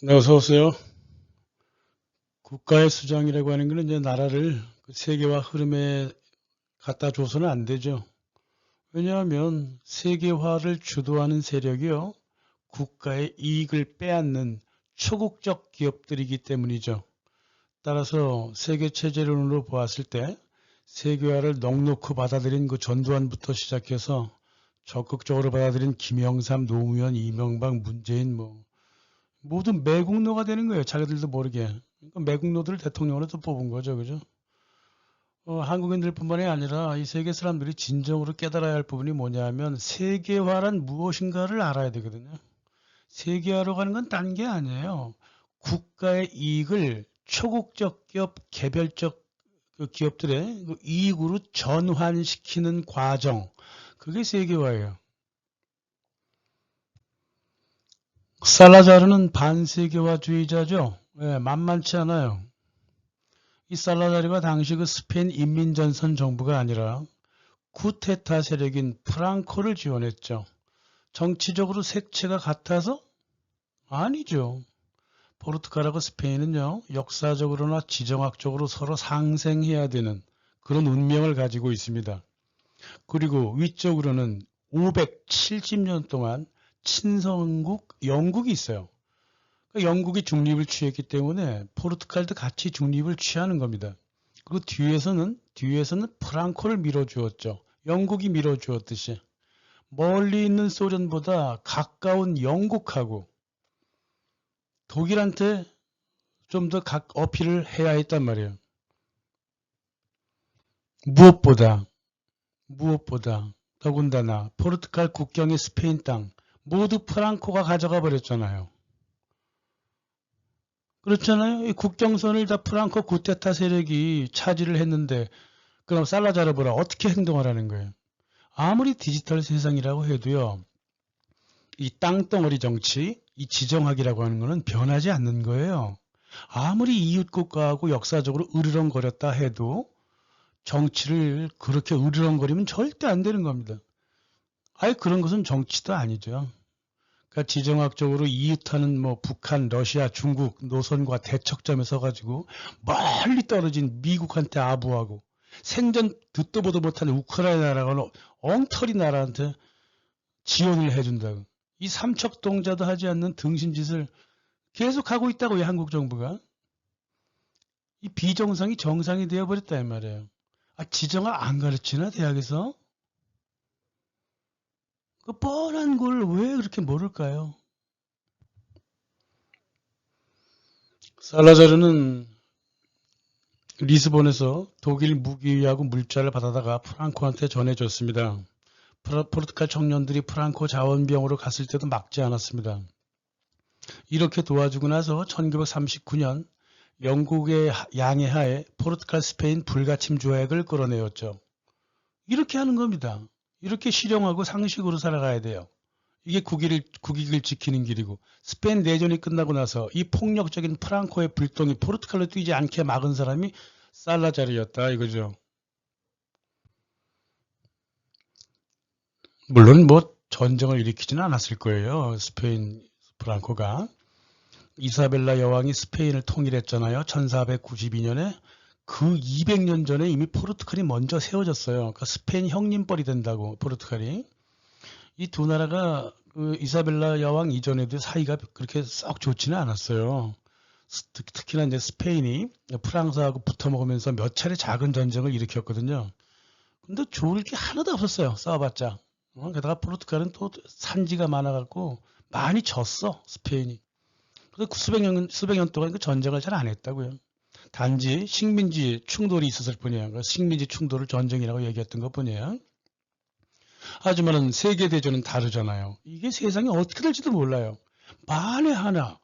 네, 어서 오세요. 국가의 수장이라고 하는 것은 이제 나라를 그 세계화 흐름에 갖다 줘서는 안 되죠. 왜냐하면 세계화를 주도하는 세력이요, 국가의 이익을 빼앗는 초국적 기업들이기 때문이죠. 따라서 세계 체제론으로 보았을 때 세계화를 넉넉히 받아들인 그 전두환부터 시작해서 적극적으로 받아들인 김영삼, 노무현, 이명박, 문재인 모두 매국노가 되는 거예요. 자기들도 모르게. 그러니까 매국노들을 대통령으로 또 뽑은 거죠. 그죠? 한국인들뿐만이 아니라 이 세계 사람들이 진정으로 깨달아야 할 부분이 뭐냐면 세계화란 무엇인가를 알아야 되거든요. 세계화로 가는 건 딴 게 아니에요. 국가의 이익을 초국적 기업, 개별적 그 기업들의 그 이익으로 전환시키는 과정. 그게 세계화예요. 살라자르는 반세계화주의자죠. 예, 만만치 않아요. 이 살라자르가 당시 그 스페인 인민전선 정부가 아니라 쿠데타 세력인 프랑코를 지원했죠. 정치적으로 색채가 같아서? 아니죠. 포르투갈하고 스페인은요, 역사적으로나 지정학적으로 서로 상생해야 되는 그런 운명을 가지고 있습니다. 그리고 위쪽으로는 570년 동안 친성국 영국이 있어요. 그러니까 영국이 중립을 취했기 때문에 포르투갈도 같이 중립을 취하는 겁니다. 그리고 뒤에서는 프랑코를 밀어주었죠. 영국이 밀어주었듯이 멀리 있는 소련보다 가까운 영국하고 독일한테 좀 더 어필을 해야 했단 말이에요. 무엇보다 더군다나 포르투갈 국경의 스페인 땅 모두 프랑코가 가져가 버렸잖아요. 그렇잖아요. 이 국경선을 다 프랑코 쿠데타 세력이 차지를 했는데 그럼 살라자르 보라 어떻게 행동하라는 거예요. 아무리 디지털 세상이라고 해도요. 이 땅덩어리 정치, 이 지정학이라고 하는 거는 변하지 않는 거예요. 아무리 이웃국가하고 역사적으로 으르렁거렸다 해도 정치를 그렇게 으르렁거리면 절대 안 되는 겁니다. 아예 그런 것은 정치도 아니죠. 그러니까 지정학적으로 이웃하는 북한, 러시아, 중국 노선과 대척점에 서가지고 멀리 떨어진 미국한테 아부하고 생전 듣도 보도 못하는 우크라이나라고는 엉터리 나라한테 지원을 해준다고. 이 삼척동자도 하지 않는 등신짓을 계속하고 있다고요, 한국 정부가. 이 비정상이 정상이 되어버렸다, 이 말이에요. 아, 지정학 안 가르치나, 대학에서? 그 뻔한 걸 왜 그렇게 모를까요? 살라자르는 리스본에서 독일 무기하고 물자를 받아다가 프랑코한테 전해줬습니다. 포르투갈 청년들이 프랑코 자원병으로 갔을 때도 막지 않았습니다. 이렇게 도와주고 나서 1939년 영국의 양해하에 포르투갈 스페인 불가침 조약을 끌어내었죠. 이렇게 하는 겁니다. 이렇게 실용하고 상식으로 살아가야 돼요. 이게 국익을 지키는 길이고 스페인 내전이 끝나고 나서 이 폭력적인 프랑코의 불똥이 포르투갈로 뛰지 않게 막은 사람이 살라자르였다 이거죠. 물론 전쟁을 일으키지는 않았을 거예요. 스페인 프랑코가. 이사벨라 여왕이 스페인을 통일했잖아요. 1492년에. 그 200년 전에 이미 포르투갈이 먼저 세워졌어요. 그러니까 스페인 형님뻘이 된다고 포르투갈이. 이 두 나라가 그 이사벨라 여왕 이전에도 사이가 그렇게 썩 좋지는 않았어요. 특히나 이제 스페인이 프랑스하고 붙어 먹으면서 몇 차례 작은 전쟁을 일으켰거든요. 근데 좋을 게 하나도 없었어요. 싸워봤자. 게다가 포르투갈은 또 산지가 많아갖고 많이 졌어. 스페인이. 그래서 수백 년 동안 그 전쟁을 잘 안 했다고요. 단지 식민지 충돌이 있었을 뿐이에요. 그 식민지 충돌을 전쟁이라고 얘기했던 것 뿐이에요. 하지만은 세계대전은 다르잖아요. 이게 세상이 어떻게 될지도 몰라요. 만에 하나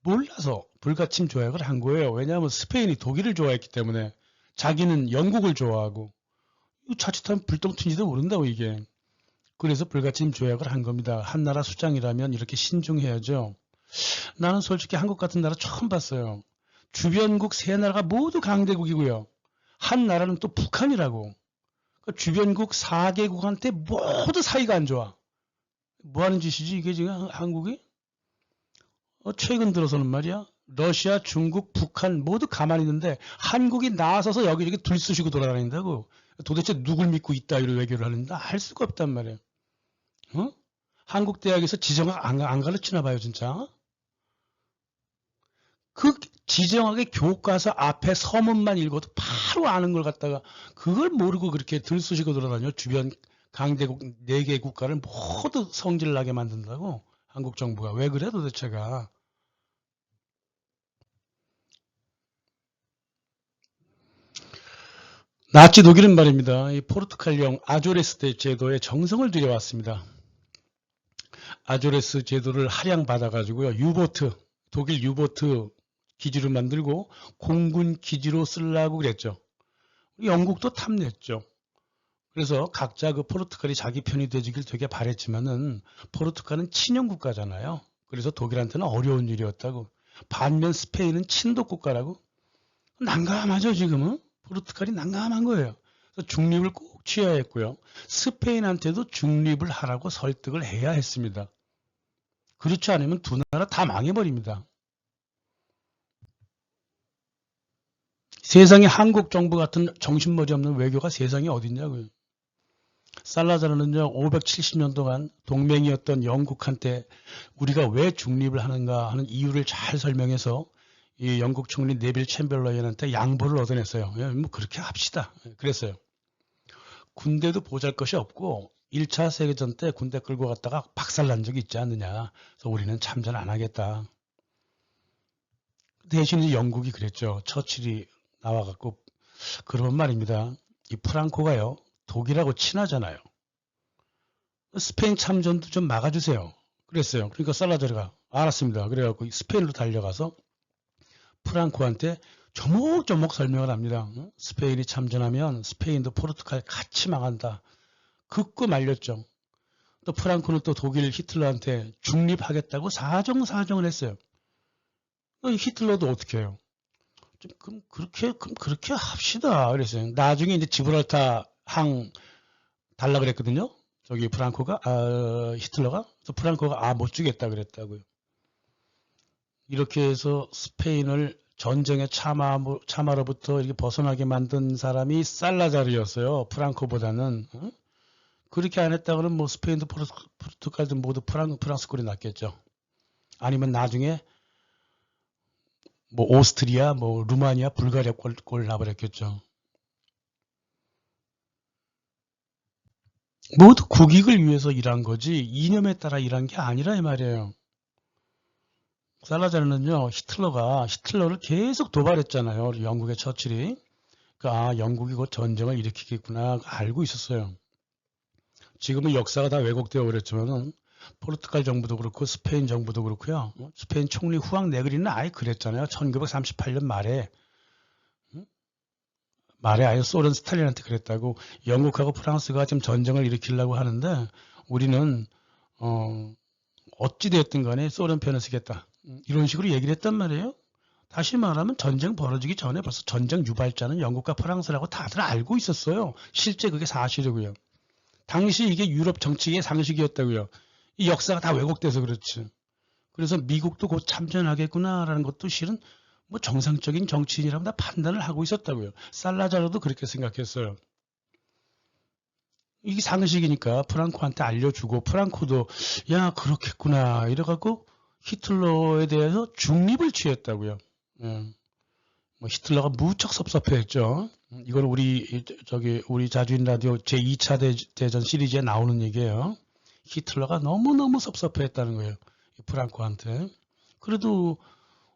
몰라서 불가침 조약을 한 거예요. 왜냐하면 스페인이 독일을 좋아했기 때문에 자기는 영국을 좋아하고 자칫하면 불똥 튄지도 모른다고 이게. 그래서 불가침 조약을 한 겁니다. 한 나라 수장이라면 이렇게 신중해야죠. 나는 솔직히 한국 같은 나라 처음 봤어요. 주변국 세 나라가 모두 강대국이고요. 한 나라는 또 북한이라고. 그 주변국 4개국한테 모두 사이가 안 좋아. 뭐 하는 짓이지 이게 지금 한국이? 최근 들어서는 말이야. 러시아, 중국, 북한 모두 가만히 있는데 한국이 나서서 여기저기 들쑤시고 돌아다닌다고. 도대체 누굴 믿고 있다 이런 외교를 하는다 할 수가 없단 말이야. 어? 한국 대학에서 지정학 안 가르치나 봐요, 진짜. 그 지정학의 교과서 앞에 서문만 읽어도 바로 아는 걸 갖다가 그걸 모르고 그렇게 들쑤시고 돌아다녀. 주변 강대국 4개 국가를 모두 성질나게 만든다고. 한국 정부가. 왜 그래 도대체가. 나치 독일은 말입니다. 이 포르투갈령 아조레스 제도에 정성을 들여왔습니다. 아조레스 제도를 할양받아가지고요. 유보트, 독일 유보트 기지로 만들고 공군 기지로 쓰려고 그랬죠. 영국도 탐냈죠. 그래서 각자 그 포르투갈이 자기 편이 되길 되게 바랬지만은 포르투갈은 친영 국가잖아요. 그래서 독일한테는 어려운 일이었다고. 반면 스페인은 친독 국가라고. 난감하죠 지금은. 포르투갈이 난감한 거예요. 그래서 중립을 꼭 취해야 했고요. 스페인한테도 중립을 하라고 설득을 해야 했습니다. 그렇지 않으면 두 나라 다 망해버립니다. 세상에 한국 정부 같은 정신머리 없는 외교가 세상에 어딨냐고요. 살라자르는요 570년 동안 동맹이었던 영국한테 우리가 왜 중립을 하는가 하는 이유를 잘 설명해서 이 영국 총리 네빌 챔berlain한테 양보를 얻어냈어요. 뭐 그렇게 합시다. 그랬어요. 군대도 보잘것이 없고 1차 세계전 때 군대 끌고 갔다가 박살난 적이 있지 않느냐. 그래서 우리는 참전 안 하겠다. 대신 이제 영국이 그랬죠. 처칠이 나와갖고 그런 말입니다. 이 프랑코가요. 독일하고 친하잖아요. 스페인 참전도 좀 막아주세요. 그랬어요. 그러니까 살라자르가 알았습니다. 그래갖고 스페인으로 달려가서 프랑코한테 조목조목 설명을 합니다. 스페인이 참전하면 스페인도 포르투갈 같이 망한다. 긋고 말렸죠. 또 프랑코는 또 독일 히틀러한테 중립하겠다고 사정을 했어요. 히틀러도 어떻게 해요? 그럼 그렇게 합시다. 그랬어요. 나중에 이제 지브랄타 항 달라 그랬거든요. 저기 프랑코가 히틀러가. 그래서 프랑코가 못 주겠다 그랬다고요. 이렇게 해서 스페인을 전쟁의 참화로부터 이렇게 벗어나게 만든 사람이 살라자르였어요. 프랑코보다는. 그렇게 안 했다고는 뭐 스페인도 포르투갈도 모두 프랑스 꼴이 났겠죠. 아니면 나중에 뭐 오스트리아, 뭐 루마니아, 불가리아 꼴 나버렸겠죠. 모두 국익을 위해서 일한 거지 이념에 따라 일한 게 아니라 이 말이에요. 살라자르는요, 히틀러를 계속 도발했잖아요. 영국의 처칠이. 그러니까 영국이 곧 전쟁을 일으키겠구나 알고 있었어요. 지금은 역사가 다 왜곡되어 그랬지만은 포르투갈 정부도 그렇고 스페인 정부도 그렇고요. 스페인 총리 후앙 네그리는 아예 그랬잖아요. 1938년 말에 아예 소련 스탈린한테 그랬다고. 영국하고 프랑스가 지금 전쟁을 일으키려고 하는데 우리는 어찌 되었든 간에 소련 편을 쓰겠다. 이런 식으로 얘기를 했단 말이에요. 다시 말하면 전쟁 벌어지기 전에 벌써 전쟁 유발자는 영국과 프랑스라고 다들 알고 있었어요. 실제 그게 사실이고요. 당시 이게 유럽 정치의 상식이었다고요. 이 역사가 다 왜곡돼서 그렇지. 그래서 미국도 곧 참전하겠구나라는 것도 실은 뭐 정상적인 정치인이라고 다 판단을 하고 있었다고요. 살라자르도 그렇게 생각했어요. 이게 상식이니까 프랑코한테 알려주고 프랑코도 야 그렇겠구나 이래갖고 히틀러에 대해서 중립을 취했다고요. 예. 뭐 히틀러가 무척 섭섭해했죠. 이건 우리 자주인 라디오 제2차 대전 시리즈에 나오는 얘기예요. 히틀러가 너무너무 섭섭해했다는 거예요. 프랑코한테. 그래도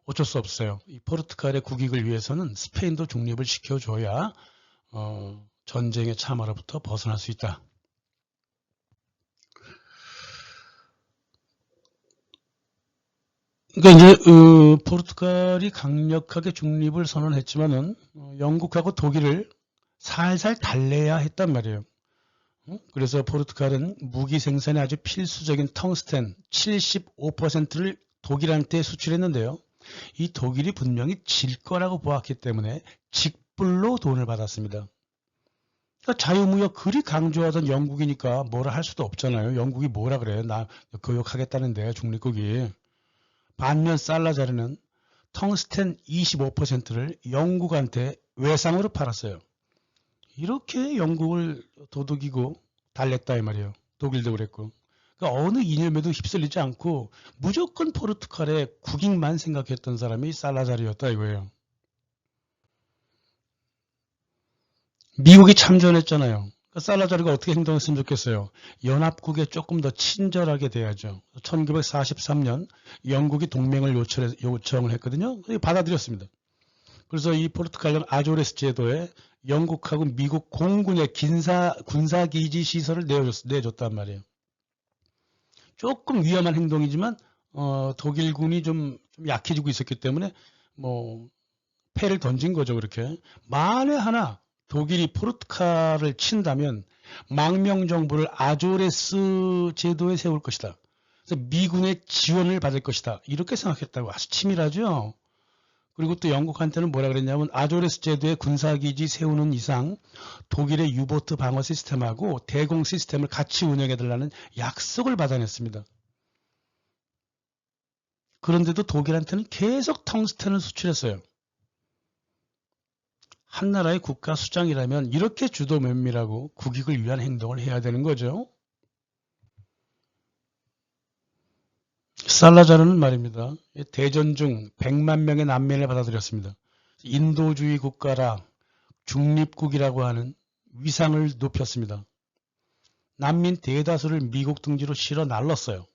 어쩔 수 없어요. 이 포르투갈의 국익을 위해서는 스페인도 중립을 시켜줘야 전쟁의 참화로부터 벗어날 수 있다. 그러니까 이제 포르투갈이 강력하게 중립을 선언했지만은 영국하고 독일을 살살 달래야 했단 말이에요. 그래서 포르투갈은 무기 생산에 아주 필수적인 텅스텐 75%를 독일한테 수출했는데요. 이 독일이 분명히 질 거라고 보았기 때문에 직불로 돈을 받았습니다. 그러니까 자유무역 그리 강조하던 영국이니까 뭐라 할 수도 없잖아요. 영국이 뭐라 그래. 나 교역하겠다는데 중립국이. 반면 살라자르는 텅스텐 25%를 영국한테 외상으로 팔았어요. 이렇게 영국을 도둑이고 달랬다 이 말이에요. 독일도 그랬고. 그러니까 어느 이념에도 휩쓸리지 않고 무조건 포르투갈의 국익만 생각했던 사람이 살라자르였다 이거예요. 미국이 참전했잖아요. 그러니까 살라자르가 어떻게 행동했으면 좋겠어요. 연합국에 조금 더 친절하게 돼야죠. 1943년 영국이 동맹을 요청을 했거든요. 받아들였습니다. 그래서 이 포르투갈은 아조레스 제도에 영국하고 미국 공군의 군사기지 시설을 내줬단 말이에요. 조금 위험한 행동이지만 독일군이 좀 약해지고 있었기 때문에 뭐 패를 던진 거죠. 그렇게. 만에 하나 독일이 포르투갈을 친다면 망명정부를 아조레스 제도에 세울 것이다. 그래서 미군의 지원을 받을 것이다. 이렇게 생각했다고. 아주 치밀하죠. 그리고 또 영국한테는 뭐라 그랬냐면 아조레스 제도에 군사기지 세우는 이상 독일의 유보트 방어 시스템하고 대공 시스템을 같이 운영해달라는 약속을 받아냈습니다. 그런데도 독일한테는 계속 텅스텐을 수출했어요. 한 나라의 국가 수장이라면 이렇게 주도 면밀하고 국익을 위한 행동을 해야 되는 거죠. 살라자르는 말입니다. 대전 중 100만 명의 난민을 받아들였습니다. 인도주의 국가라 중립국이라고 하는 위상을 높였습니다. 난민 대다수를 미국 등지로 실어 날랐어요.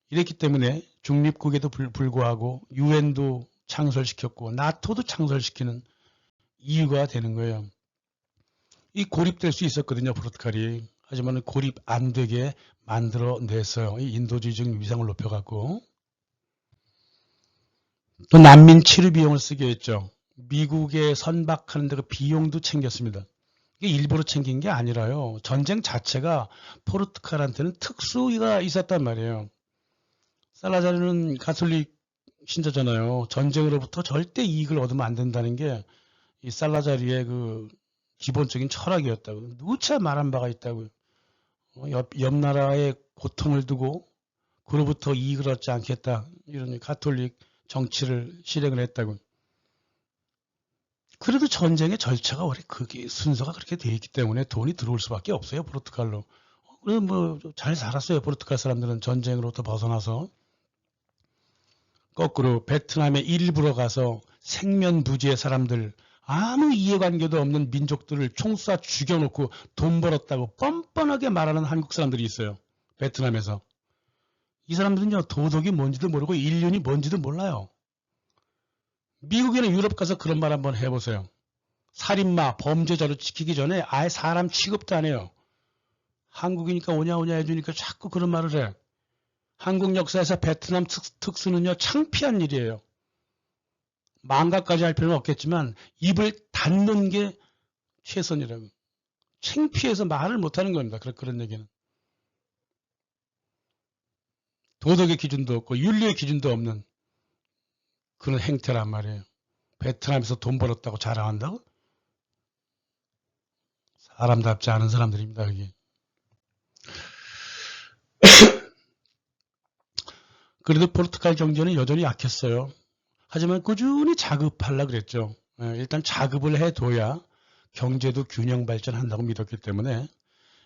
이랬기 때문에 중립국에도 불구하고 유엔도 창설시켰고 나토도 창설시키는 이유가 되는 거예요. 이 고립될 수 있었거든요. 포르투갈이. 하지만 고립 안 되게 만들어냈어요. 이 인도주의적 위상을 높여갖고. 또 난민 치료 비용을 쓰게 했죠. 미국에 선박하는 데 그 비용도 챙겼습니다. 이게 일부러 챙긴 게 아니라요. 전쟁 자체가 포르투갈한테는 특수가 있었단 말이에요. 살라자르는 가톨릭 신자잖아요. 전쟁으로부터 절대 이익을 얻으면 안 된다는 게 이 살라자르의 그 기본적인 철학이었다고. 누차 말한 바가 있다고요. 옆 나라의 고통을 두고 그로부터 이익을 얻지 않겠다. 이런 가톨릭 정치를 실행을 했다고. 그래도 전쟁의 절차가 원래 그게 순서가 그렇게 되어 있기 때문에 돈이 들어올 수밖에 없어요. 포르투갈로. 그래 뭐 잘 살았어요. 포르투갈 사람들은 전쟁으로부터 벗어나서. 거꾸로 베트남의 일부러 가서 생면부지의 사람들, 아무 이해관계도 없는 민족들을 총 쏴 죽여놓고 돈 벌었다고 뻔뻔하게 말하는 한국 사람들이 있어요. 베트남에서. 이 사람들은요, 도덕이 뭔지도 모르고 인륜이 뭔지도 몰라요. 미국이나 유럽 가서 그런 말 한번 해보세요. 살인마, 범죄자로 지키기 전에 아예 사람 취급도 안 해요. 한국이니까 오냐 해주니까 자꾸 그런 말을 해. 한국 역사에서 베트남 특수는요, 창피한 일이에요. 망각까지 할 필요는 없겠지만 입을 닫는 게 최선이라고. 창피해서 말을 못하는 겁니다. 그런 얘기는. 도덕의 기준도 없고 윤리의 기준도 없는 그런 행태란 말이에요. 베트남에서 돈 벌었다고 자랑한다고? 사람답지 않은 사람들입니다. 그게. 그래도 포르투갈 경제는 여전히 약했어요. 하지만 꾸준히 자급하려고 그랬죠. 일단 자급을 해둬야 경제도 균형 발전한다고 믿었기 때문에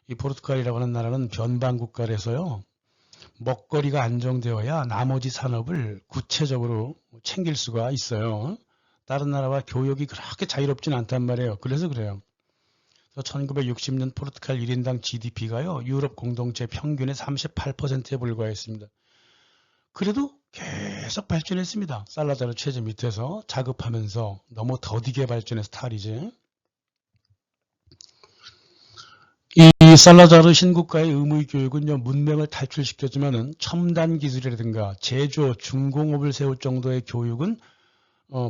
이 포르투갈이라고 하는 나라는 변방국가라서요. 먹거리가 안정되어야 나머지 산업을 구체적으로 챙길 수가 있어요. 다른 나라와 교역이 그렇게 자유롭진 않단 말이에요. 그래서 그래요. 1960년 포르투갈 1인당 GDP가요. 유럽 공동체 평균의 38%에 불과했습니다. 그래도 계속 발전했습니다. 살라자르 체제 밑에서 자급하면서 너무 더디게 발전해서 탈이지. 이 살라자르 신국가의 의무 교육은요, 문명을 탈출시켰지만은 첨단 기술이라든가 제조, 중공업을 세울 정도의 교육은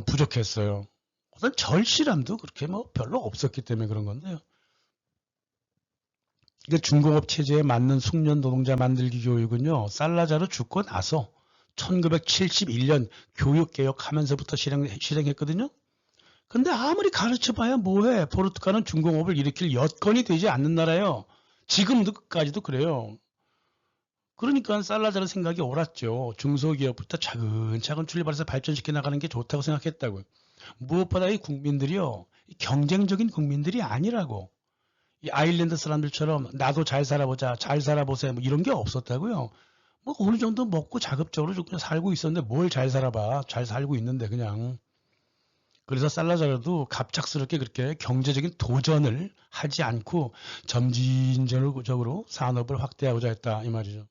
부족했어요. 어떤 절실함도 그렇게 뭐 별로 없었기 때문에 그런 건데요. 이게 중공업 체제에 맞는 숙련 노동자 만들기 교육은요, 살라자르 죽고 나서 1971년 교육개혁하면서부터 실행했거든요. 근데 아무리 가르쳐봐야 뭐해. 포르투갈은 중공업을 일으킬 여건이 되지 않는 나라예요. 지금도 끝까지도 그래요. 그러니까 살라자르 생각이 옳았죠. 중소기업부터 차근차근 출발해서 발전시켜 나가는 게 좋다고 생각했다고요. 무엇보다 이 국민들이요, 경쟁적인 국민들이 아니라고. 이 아일랜드 사람들처럼 나도 잘 살아보자, 잘 살아보세요, 뭐 이런 게 없었다고요. 뭐 어느 정도 먹고 자급적으로 그냥 살고 있었는데 뭘 잘 살아봐. 잘 살고 있는데 그냥. 그래서 살라자르도 갑작스럽게 그렇게 경제적인 도전을 하지 않고 점진적으로 산업을 확대하고자 했다 이 말이죠.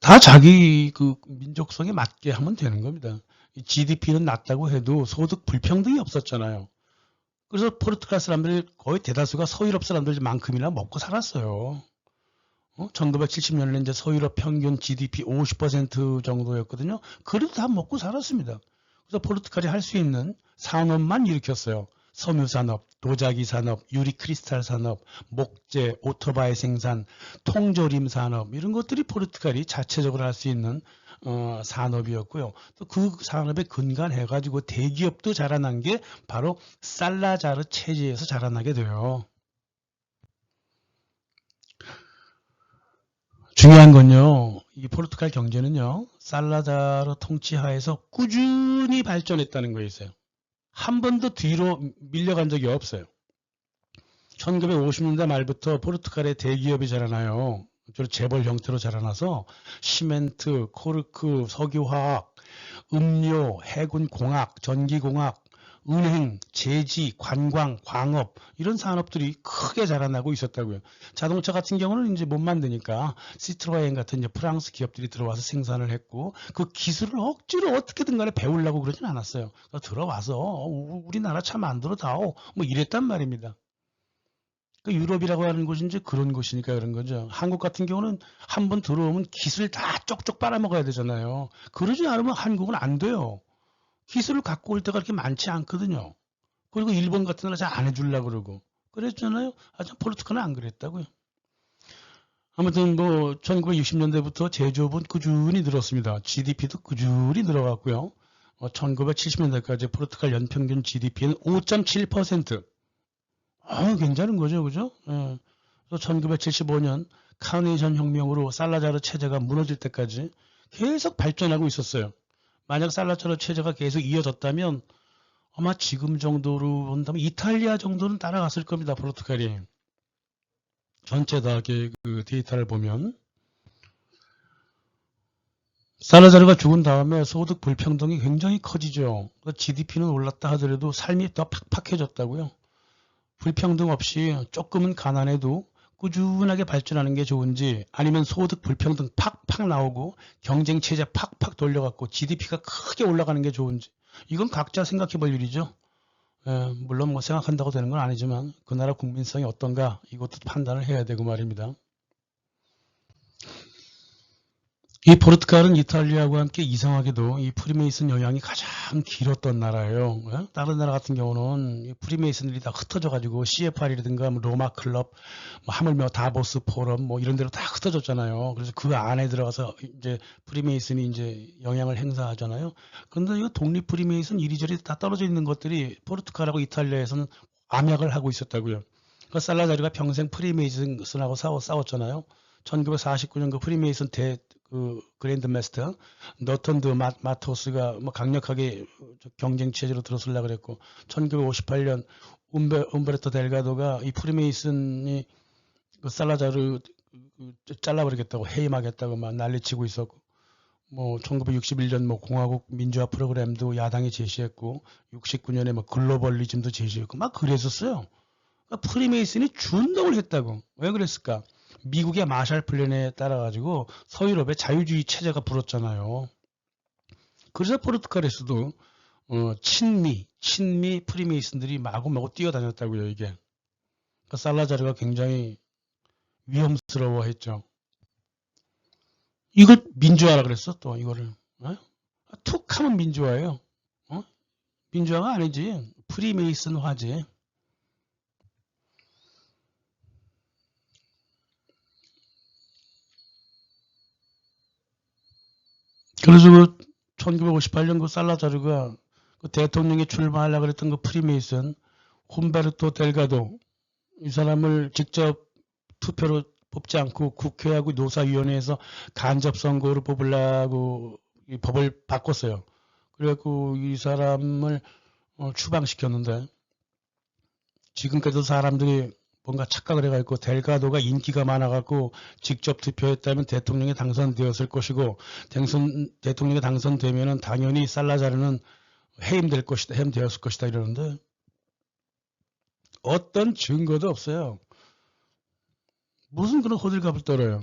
다 자기 그 민족성에 맞게 하면 되는 겁니다. GDP는 낮다고 해도 소득 불평등이 없었잖아요. 그래서 포르투갈 사람들이 거의 대다수가 서유럽 사람들만큼이나 먹고 살았어요. 1970년에 이제 서유럽 평균 GDP 50% 정도였거든요. 그래도 다 먹고 살았습니다. 그래서 포르투갈이 할 수 있는 산업만 일으켰어요. 섬유 산업, 도자기 산업, 유리 크리스탈 산업, 목재, 오토바이 생산, 통조림 산업 이런 것들이 포르투갈이 자체적으로 할 수 있는 산업이었고요. 또 그 산업에 근간해가지고 대기업도 자라난 게 바로 살라자르 체제에서 자라나게 돼요. 중요한 건요, 이 포르투갈 경제는요, 살라자르 통치하에서 꾸준히 발전했다는 거에 있어요. 한 번도 뒤로 밀려간 적이 없어요. 1950년대 말부터 포르투갈의 대기업이 자라나요. 주로 재벌 형태로 자라나서 시멘트, 코르크, 석유화학, 음료, 해군공학, 전기공학, 은행, 제지, 관광, 광업 이런 산업들이 크게 자라나고 있었다고요. 자동차 같은 경우는 이제 못 만드니까 시트로엔 같은 이제 프랑스 기업들이 들어와서 생산을 했고 그 기술을 억지로 어떻게든 간에 배우려고 그러진 않았어요. 들어와서 우리나라 차 만들어 다오 뭐 이랬단 말입니다. 그 유럽이라고 하는 곳이 이제 그런 곳이니까 그런 거죠. 한국 같은 경우는 한번 들어오면 기술 다 쪽쪽 빨아먹어야 되잖아요. 그러지 않으면 한국은 안 돼요. 기술을 갖고 올 때가 그렇게 많지 않거든요. 그리고 일본 같은 나라 잘 안 해주려고 그러고. 그랬잖아요. 하지만 포르투갈은 안 그랬다고요. 아무튼 뭐 1960년대부터 제조업은 꾸준히 늘었습니다. GDP도 꾸준히 늘어갔고요. 1970년대까지 포르투갈 연평균 GDP는 5.7%. 괜찮은 거죠, 그죠? 예. 1975년 카네이션 혁명으로 살라자르 체제가 무너질 때까지 계속 발전하고 있었어요. 만약 살라자르 체제가 계속 이어졌다면 아마 지금 정도로 본다면 이탈리아 정도는 따라갔을 겁니다, 포르투갈이. 전체 다 그 데이터를 보면 살라자르가 죽은 다음에 소득 불평등이 굉장히 커지죠. GDP는 올랐다 하더라도 삶이 더 팍팍해졌다고요. 불평등 없이 조금은 가난해도 꾸준하게 발전하는 게 좋은지 아니면 소득 불평등 팍팍 나오고 경쟁 체제 팍팍 돌려갖고 GDP가 크게 올라가는 게 좋은지 이건 각자 생각해 볼 일이죠. 물론 뭐 생각한다고 되는 건 아니지만 그 나라 국민성이 어떤가 이것도 판단을 해야 되고 말입니다. 이 포르투갈은 이탈리아와 함께 이상하게도 이 프리메이슨 영향이 가장 길었던 나라예요. 다른 나라 같은 경우는 이 프리메이슨들이 다 흩어져가지고 CFR이라든가 뭐 로마 클럽, 뭐 하물며 다보스 포럼 뭐 이런 데로 다 흩어졌잖아요. 그래서 그 안에 들어가서 이제 프리메이슨이 이제 영향을 행사하잖아요. 그런데 이 독립 프리메이슨 이리저리 다 떨어져 있는 것들이 포르투갈하고 이탈리아에서는 암약을 하고 있었다고요. 그 살라자르가 평생 프리메이슨하고 싸웠잖아요. 1949년 그 프리메이슨 그 그랜드 마스터 너턴드 마토스가 뭐 강력하게 경쟁 체제로 들어서려고 그랬고 1958년 움베르토 델가도가 이 프리메이슨이 그 살라자르 잘라버리겠다고 해임하겠다고 막 난리치고 있었고 뭐 1961년 뭐 공화국 민주화 프로그램도 야당이 제시했고 69년에 뭐 글로벌리즘도 제시했고 막 그랬었어요. 그러니까 프리메이슨이 준동을 했다고. 왜 그랬을까? 미국의 마샬 플랜에 따라 가지고 서유럽의 자유주의 체제가 불었잖아요. 그래서 포르투갈에서도 친미 프리메이슨들이 마구마구 뛰어다녔다고요. 이게 그러니까 살라자르가 굉장히 위험스러워했죠. 이걸 민주화라 그랬어 또 이거를 툭 하면 민주화예요. 민주화가 아니지 프리메이슨화지. 그래서 그 1958년 그 살라자르가 그 대통령에 출마하려고 그랬던 그 프리메이슨 홈베르토 델가도 이 사람을 직접 투표로 뽑지 않고 국회하고 노사위원회에서 간접선거로 뽑으려고 이 법을 바꿨어요. 그래갖고 이 사람을 추방시켰는데 지금까지도 사람들이 뭔가 착각을 해가지고 델가도가 인기가 많아갖고 직접 투표했다면 대통령이 당선되었을 것이고 대통령이 당선되면은 당연히 살라자르는 해임되었을 것이다 이러는데 어떤 증거도 없어요. 무슨 그런 호들갑을 떨어요.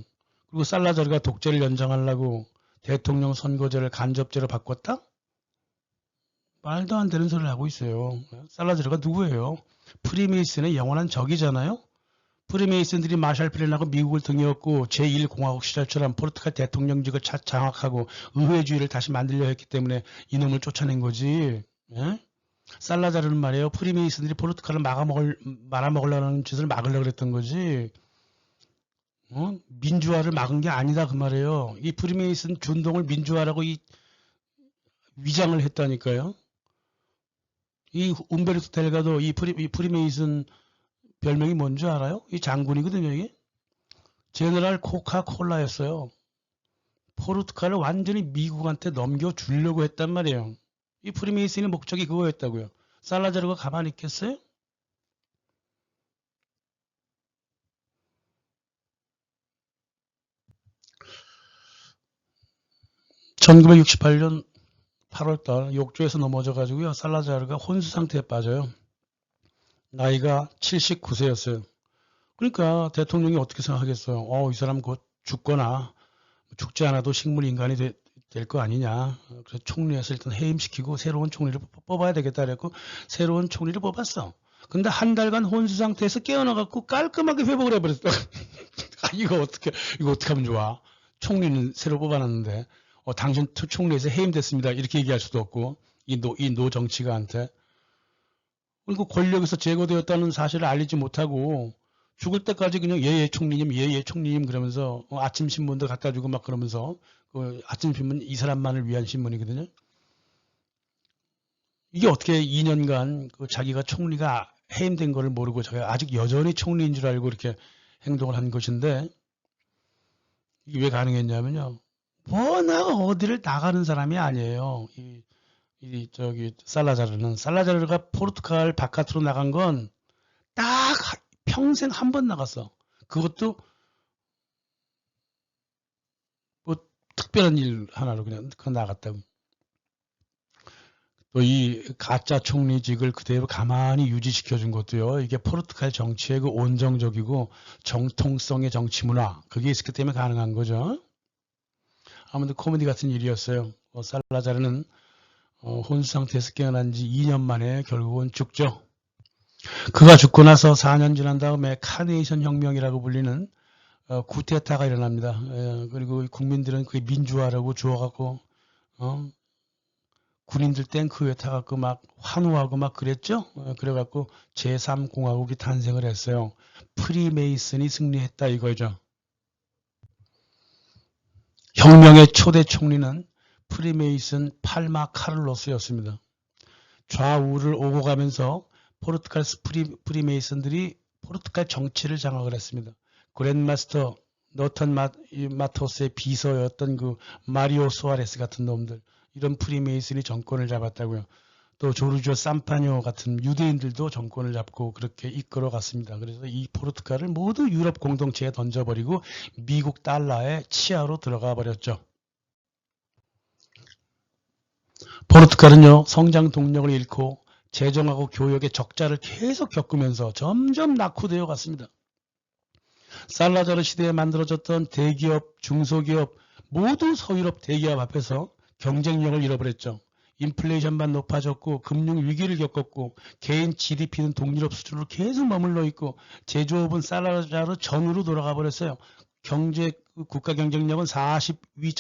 그리고 살라자르가 독재를 연장하려고 대통령 선거제를 간접제로 바꿨다? 말도 안 되는 소리를 하고 있어요. 살라자르가 누구예요? 프리메이슨의 영원한 적이잖아요. 프리메이슨들이 마샬 플랜하고 미국을 등에업고 제1공화국 시절처럼 포르투갈 대통령직을 장악하고 의회주의를 다시 만들려 했기 때문에 이놈을 쫓아낸 거지. 예? 살라자르는 말이에요. 프리메이슨들이 포르투갈을 말아먹으려는 짓을 막으려고 그랬던 거지. 민주화를 막은 게 아니다 그 말이에요. 이 프리메이슨 준동을 민주화라고 위장을 했다니까요. 이 움베르토 델가도 이 프리메이슨 별명이 뭔지 알아요? 이 장군이거든요, 이게. 제너럴 코카콜라였어요. 포르투갈을 완전히 미국한테 넘겨주려고 했단 말이에요. 이 프리메이슨의 목적이 그거였다고요. 살라자르가 가만히 있겠어요? (1968년 8월달) 욕조에서 넘어져가지고요. 살라자르가 혼수 상태에 빠져요. 나이가 79세였어요. 그러니까 대통령이 어떻게 생각하겠어요? 이 사람 곧 죽거나 죽지 않아도 식물인간이 될 거 아니냐. 그래서 총리에서 일단 해임시키고 새로운 총리를 뽑아야 되겠다 그랬고 새로운 총리를 뽑았어. 근데 한 달간 혼수 상태에서 깨어나갖고 깔끔하게 회복을 해버렸어. 이거 어떻게 하면 좋아? 총리는 새로 뽑아놨는데 당신 총리에서 해임됐습니다. 이렇게 얘기할 수도 없고 이 노 정치가한테. 그리고 권력에서 제거되었다는 사실을 알리지 못하고 죽을 때까지 그냥 예예 총리님 그러면서 아침 신문도 갖다 주고 막 그러면서 그 아침 신문 이 사람만을 위한 신문이거든요. 이게 어떻게 2년간 그 자기가 총리가 해임된 거를 모르고 자기가 아직 여전히 총리인 줄 알고 이렇게 행동을 한 것인데 이게 왜 가능했냐면요. 워낙 어디를 나가는 사람이 아니에요. 살라자르가 포르투갈 바깥으로 나간 건 딱 평생 한 번 나갔어. 그것도 뭐 특별한 일 하나로 그냥 나갔다고. 또 이 가짜 총리직을 그대로 가만히 유지시켜 준 것도요. 이게 포르투갈 정치의 그 온정적이고 정통성의 정치 문화 그게 있었기 때문에 가능한 거죠. 아무튼 코미디 같은 일이었어요. 살라자르는 혼수 상태에서 깨어난 지 2년 만에 결국은 죽죠. 그가 죽고 나서 4년 지난 다음에 카네이션 혁명이라고 불리는 쿠데타가 일어납니다. 그리고 국민들은 그게 민주화라고 주어갖고 군인들 탱크에 타갖고 막 환호하고 막 그랬죠. 그래갖고 제3공화국이 탄생을 했어요. 프리메이슨이 승리했다 이거죠. 혁명의 초대 총리는 프리메이슨 팔마 카를로스였습니다. 좌우를 오고 가면서 포르투갈 프리메이슨들이 포르투갈 정치를 장악을 했습니다. 그랜마스터 너턴 마토스의 비서였던 그 마리오 소아레스 같은 놈들 이런 프리메이슨이 정권을 잡았다고요. 또 조르조 삼파뇨 같은 유대인들도 정권을 잡고 그렇게 이끌어 갔습니다. 그래서 이 포르투갈을 모두 유럽 공동체에 던져버리고 미국 달러의 치하로 들어가 버렸죠. 포르투갈은요 성장 동력을 잃고 재정하고 교역의 적자를 계속 겪으면서 점점 낙후되어 갔습니다. 살라자르 시대에 만들어졌던 대기업, 중소기업 모두 서유럽 대기업 앞에서 경쟁력을 잃어버렸죠. 인플레이션만 높아졌고 금융 위기를 겪었고 개인 GDP는 동유럽 수준으로 계속 머물러 있고 제조업은 살라자르 전후로 돌아가 버렸어요. 국가 경쟁력은 40위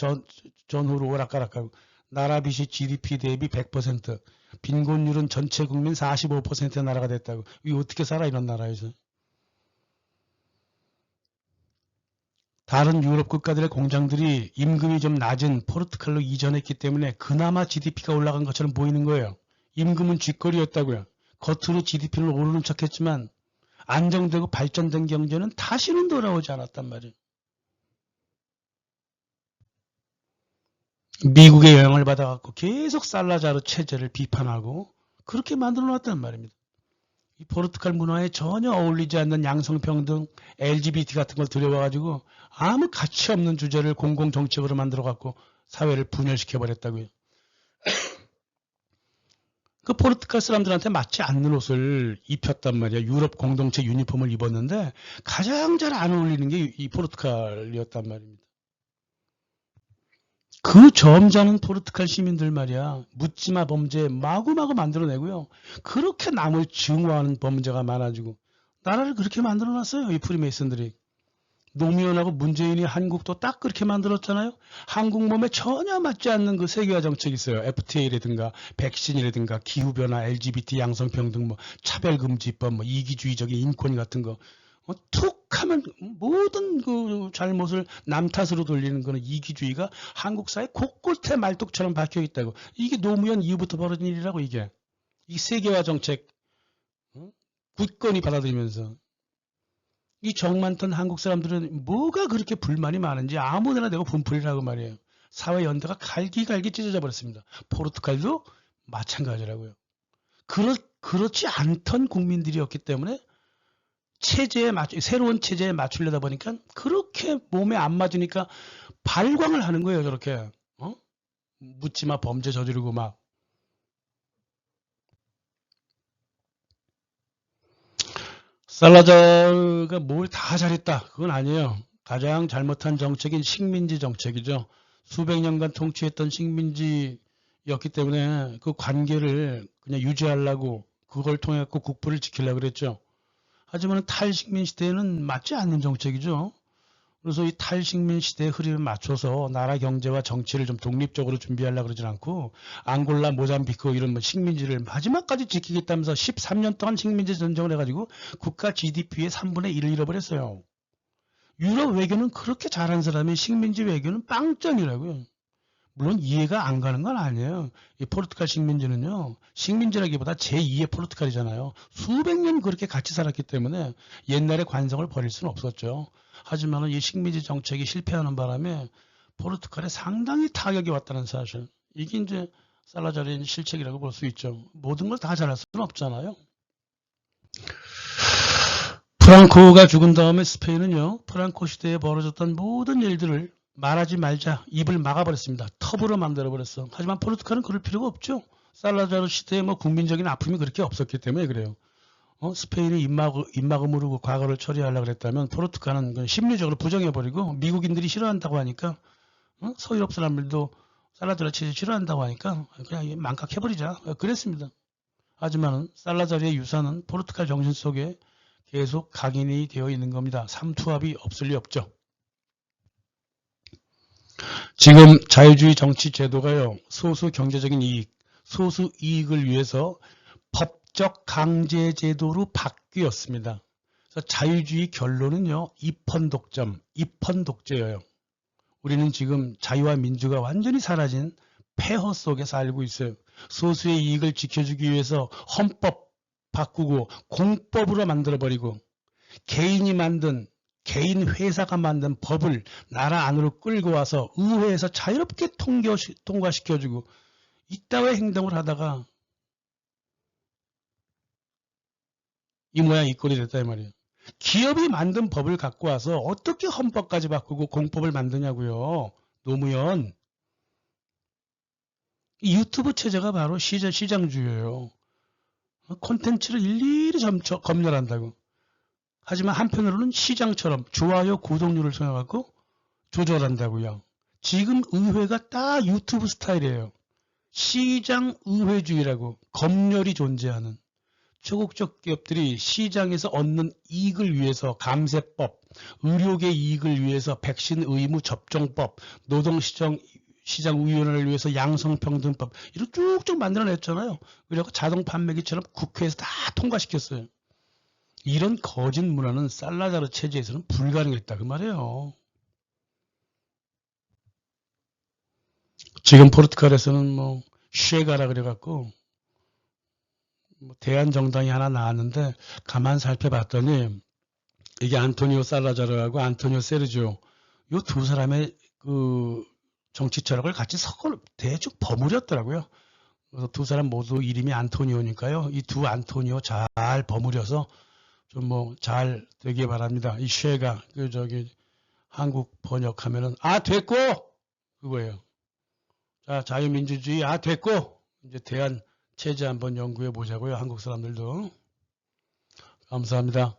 전후로 오락가락하고 나라 빚이 GDP 대비 100%, 빈곤율은 전체 국민 45%의 나라가 됐다고. 이게 어떻게 살아 이런 나라에서. 다른 유럽 국가들의 공장들이 임금이 좀 낮은 포르투갈로 이전했기 때문에 그나마 GDP가 올라간 것처럼 보이는 거예요. 임금은 쥐꼬리였다고요. 겉으로 GDP는 오르는 척했지만 안정되고 발전된 경제는 다시는 돌아오지 않았단 말이에요. 미국의 영향을 받아갖고 계속 살라자르 체제를 비판하고 그렇게 만들어 놨단 말입니다. 이 포르투갈 문화에 전혀 어울리지 않는 양성평등, LGBT 같은 걸 들여와가지고 아무 가치 없는 주제를 공공정책으로 만들어갖고 사회를 분열시켜버렸다고요. 그 포르투갈 사람들한테 맞지 않는 옷을 입혔단 말이야. 유럽 공동체 유니폼을 입었는데 가장 잘 안 어울리는 게 이 포르투갈이었단 말입니다. 그 점잖은 포르투갈 시민들 말이야. 묻지마 범죄 마구마구 만들어내고요. 그렇게 남을 증오하는 범죄가 많아지고 나라를 그렇게 만들어놨어요. 이 프리메이슨들이. 노무현하고 문재인이 한국도 딱 그렇게 만들었잖아요. 한국 몸에 전혀 맞지 않는 그 세계화 정책이 있어요. FTA라든가 백신이라든가 기후변화, LGBT 양성평등, 뭐 차별금지법, 뭐 이기주의적인 인권 같은 거. 툭 하면 모든 그 잘못을 남 탓으로 돌리는 거는 이기주의가 한국 사회 곳곳에 말뚝처럼 박혀 있다고. 이게 노무현 이후부터 벌어진 일이라고 이게. 이 세계화 정책 굳건히 받아들이면서. 이 정 많던 한국 사람들은 뭐가 그렇게 불만이 많은지 아무데나 대고 분풀이라고 말이에요. 사회 연대가 갈기갈기 찢어져 버렸습니다. 포르투갈도 마찬가지라고요. 그렇지 않던 국민들이었기 때문에 새로운 체제에 맞추려다 보니까 그렇게 몸에 안 맞으니까 발광을 하는 거예요, 저렇게. 묻지마 범죄 저지르고 막. 살라자르가 뭘 다 잘했다. 그건 아니에요. 가장 잘못한 정책인 식민지 정책이죠. 수백 년간 통치했던 식민지였기 때문에 그 관계를 그냥 유지하려고 그걸 통해 갖고 국부를 지키려고 그랬죠. 하지만 탈식민 시대에는 맞지 않는 정책이죠. 그래서 이 탈식민 시대의 흐름에 맞춰서 나라 경제와 정치를 좀 독립적으로 준비하려고 그러진 않고 앙골라, 모잠비크 이런 뭐 식민지를 마지막까지 지키겠다면서 13년 동안 식민지 전쟁을 해가지고 국가 GDP의 3분의 1을 잃어버렸어요. 유럽 외교는 그렇게 잘한 사람이 식민지 외교는 빵점이라고요. 물론 이해가 안 가는 건 아니에요. 이 포르투갈 식민지는요. 식민지라기보다 제2의 포르투갈이잖아요. 수백 년 그렇게 같이 살았기 때문에 옛날의 관성을 버릴 수는 없었죠. 하지만 이 식민지 정책이 실패하는 바람에 포르투갈에 상당히 타격이 왔다는 사실. 이게 이제 살라자르의 실책이라고 볼 수 있죠. 모든 걸 다 잘할 수는 없잖아요. 프랑코가 죽은 다음에 스페인은요. 프랑코 시대에 벌어졌던 모든 일들을 말하지 말자 입을 막아버렸습니다. 텁으로 만들어버렸어. 하지만 포르투갈은 그럴 필요가 없죠. 살라자르 시대에 뭐 국민적인 아픔이 그렇게 없었기 때문에 그래요. 스페인이 입막음으로 그 과거를 처리하려고 그랬다면 포르투갈은 심리적으로 부정해버리고 미국인들이 싫어한다고 하니까 서유럽 사람들도 살라자르 체제 싫어한다고 하니까 그냥 망각해버리자 그랬습니다. 하지만 살라자르의 유산은 포르투갈 정신 속에 계속 각인이 되어 있는 겁니다. 삼투압이 없을 리 없죠. 지금 자유주의 정치 제도가요. 소수 경제적인 이익, 소수 이익을 위해서 법적 강제 제도로 바뀌었습니다. 그래서 자유주의 결론은요. 입헌독점, 입헌독재예요. 우리는 지금 자유와 민주가 완전히 사라진 폐허 속에 살고 있어요. 소수의 이익을 지켜주기 위해서 헌법 바꾸고 공법으로 만들어버리고 개인이 만든 개인 회사가 만든 법을 나라 안으로 끌고 와서 의회에서 자유롭게 통과시켜주고 이따위의 행동을 하다가 이 모양 이 꼴이 됐다 이 말이에요. 기업이 만든 법을 갖고 와서 어떻게 헌법까지 바꾸고 공법을 만드냐고요. 노무현. 이 유튜브 체제가 바로 시장주의예요. 콘텐츠를 일일이 검열한다고. 하지만 한편으로는 시장처럼 좋아요, 구독률을 통해 갖고 조절한다고요. 지금 의회가 딱 유튜브 스타일이에요. 시장 의회주의라고 검열이 존재하는 초국적 기업들이 시장에서 얻는 이익을 위해서 감세법, 의료계 이익을 위해서 백신 의무 접종법, 노동시장위원회를 위해서 양성평등법 이렇게 쭉쭉 만들어냈잖아요. 그리고 자동 판매기처럼 국회에서 다 통과시켰어요. 이런 거짓 문화는 살라자르 체제에서는 불가능했다 그 말이에요. 지금 포르투갈에서는 뭐 쉐가라 그래갖고 뭐 대한정당이 하나 나왔는데 가만 살펴봤더니 이게 안토니오 살라자르하고 안토니오 세르지오 요 두 사람의 그 정치 철학을 같이 섞어 대충 버무렸더라고요. 그래서 두 사람 모두 이름이 안토니오니까요. 이 두 안토니오 잘 버무려서 좀 뭐 잘 되길 바랍니다. 이 쉐가 그 저기 한국 번역하면은 됐고 그거예요. 자, 자유민주주의 됐고 이제 대한 체제 한번 연구해 보자고요. 한국 사람들도. 감사합니다.